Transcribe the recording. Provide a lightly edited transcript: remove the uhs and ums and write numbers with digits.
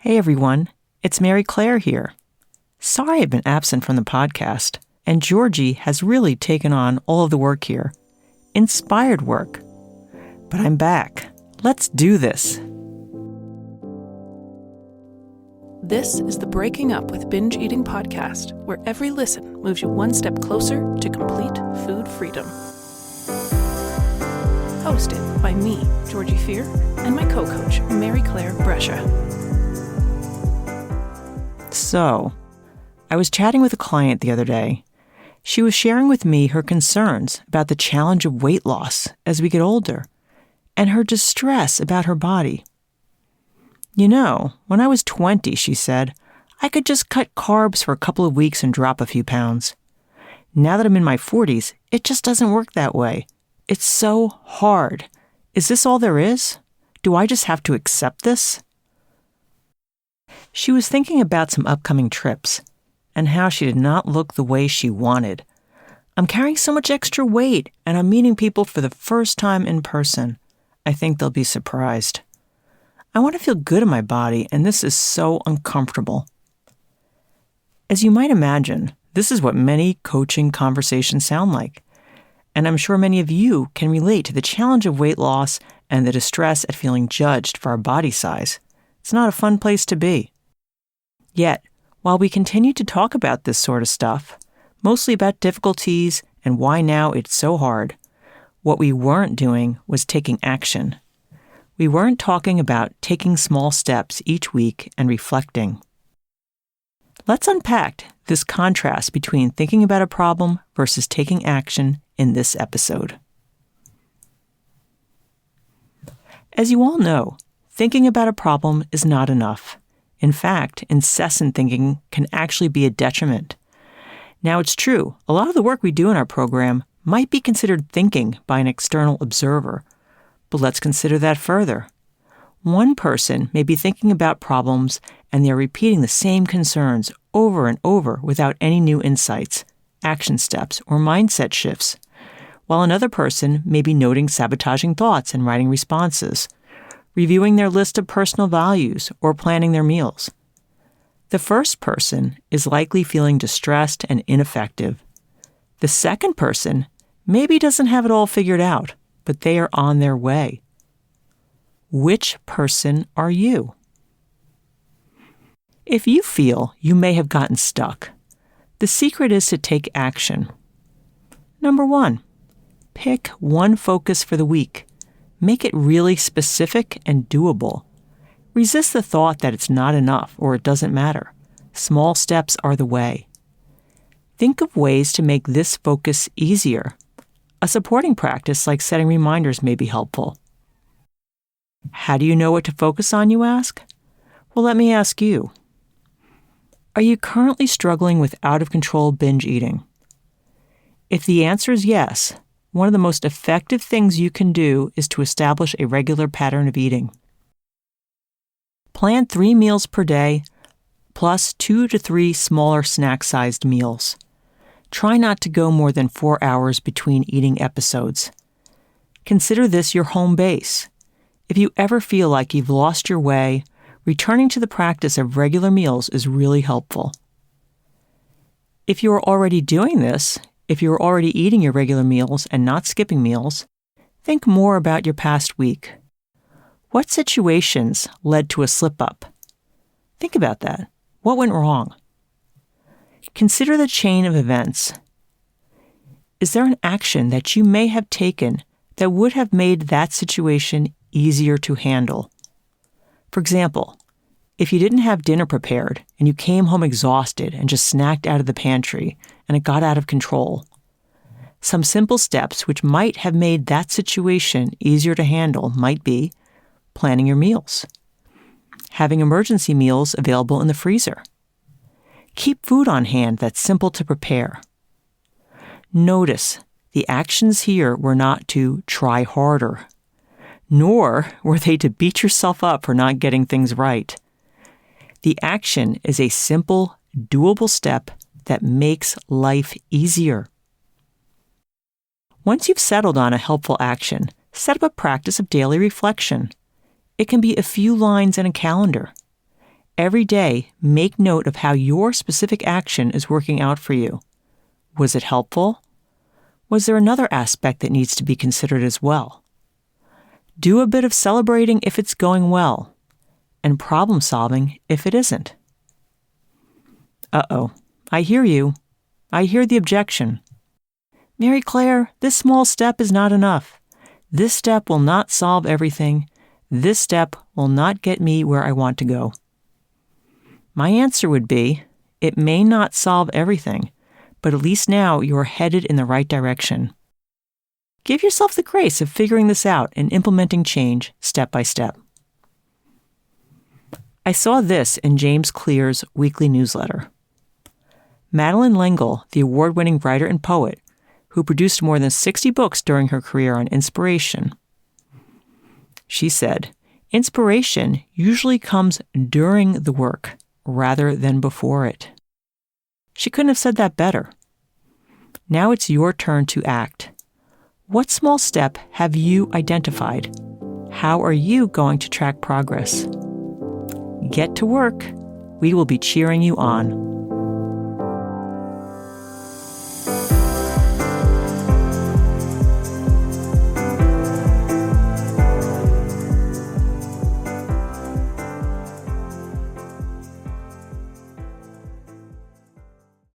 Hey everyone, it's Mary Claire here. Sorry I've been absent from the podcast, and Georgie has really taken on all of the work here. Inspired work. But I'm back. Let's do this. This is the Breaking Up with Binge Eating podcast, where every listen moves you one step closer to complete food freedom. Hosted by me, Georgie Fear, and my co-coach, Mary Claire Brescia. So, I was chatting with a client the other day. She was sharing with me her concerns about the challenge of weight loss as we get older, and her distress about her body. You know, when I was 20, she said, I could just cut carbs for a couple of weeks and drop a few pounds. Now that I'm in my 40s, it just doesn't work that way. It's so hard. Is this all there is? Do I just have to accept this? She was thinking about some upcoming trips and how she did not look the way she wanted. I'm carrying so much extra weight and I'm meeting people for the first time in person. I think they'll be surprised. I want to feel good in my body and this is so uncomfortable. As you might imagine, this is what many coaching conversations sound like. And I'm sure many of you can relate to the challenge of weight loss and the distress at feeling judged for our body size. It's not a fun place to be. Yet, while we continue to talk about this sort of stuff, mostly about difficulties and why now it's so hard, what we weren't doing was taking action. We weren't talking about taking small steps each week and reflecting. Let's unpack this contrast between thinking about a problem versus taking action in this episode. As you all know, thinking about a problem is not enough. In fact, incessant thinking can actually be a detriment. Now, it's true, a lot of the work we do in our program might be considered thinking by an external observer, but let's consider that further. One person may be thinking about problems and they're repeating the same concerns over and over without any new insights, action steps, or mindset shifts, while another person may be noting sabotaging thoughts and writing responses, reviewing their list of personal values, or planning their meals. The first person is likely feeling distressed and ineffective. The second person maybe doesn't have it all figured out, but they are on their way. Which person are you? If you feel you may have gotten stuck, the secret is to take action. Number 1, pick one focus for the week. Make it really specific and doable. Resist the thought that it's not enough or it doesn't matter. Small steps are the way. Think of ways to make this focus easier. A supporting practice like setting reminders may be helpful. How do you know what to focus on, you ask? Well, let me ask you. Are you currently struggling with out-of-control binge eating? If the answer is yes, one of the most effective things you can do is to establish a regular pattern of eating. Plan 3 meals per day, plus 2 to 3 smaller snack-sized meals. Try not to go more than 4 hours between eating episodes. Consider this your home base. If you ever feel like you've lost your way, returning to the practice of regular meals is really helpful. If you are already doing this, if you are already eating your regular meals and not skipping meals, think more about your past week. What situations led to a slip-up? Think about that. What went wrong? Consider the chain of events. Is there an action that you may have taken that would have made that situation easier to handle? For example, if you didn't have dinner prepared and you came home exhausted and just snacked out of the pantry and it got out of control, some simple steps which might have made that situation easier to handle might be planning your meals, having emergency meals available in the freezer, keep food on hand that's simple to prepare. Notice the actions here were not to try harder, nor were they to beat yourself up for not getting things right. The action is a simple, doable step that makes life easier. Once you've settled on a helpful action, set up a practice of daily reflection. It can be a few lines in a calendar. Every day, make note of how your specific action is working out for you. Was it helpful? Was there another aspect that needs to be considered as well? Do a bit of celebrating if it's going well, and problem solving if it isn't. Uh-oh, I hear you. I hear the objection. Mary Claire, this small step is not enough. This step will not solve everything. This step will not get me where I want to go. My answer would be, it may not solve everything, but at least now you are headed in the right direction. Give yourself the grace of figuring this out and implementing change step by step. I saw this in James Clear's weekly newsletter. Madeleine L'Engle, the award-winning writer and poet, who produced more than 60 books during her career on inspiration. She said, inspiration usually comes during the work rather than before it. She couldn't have said that better. Now it's your turn to act. What small step have you identified? How are you going to track progress? Get to work. We will be cheering you on.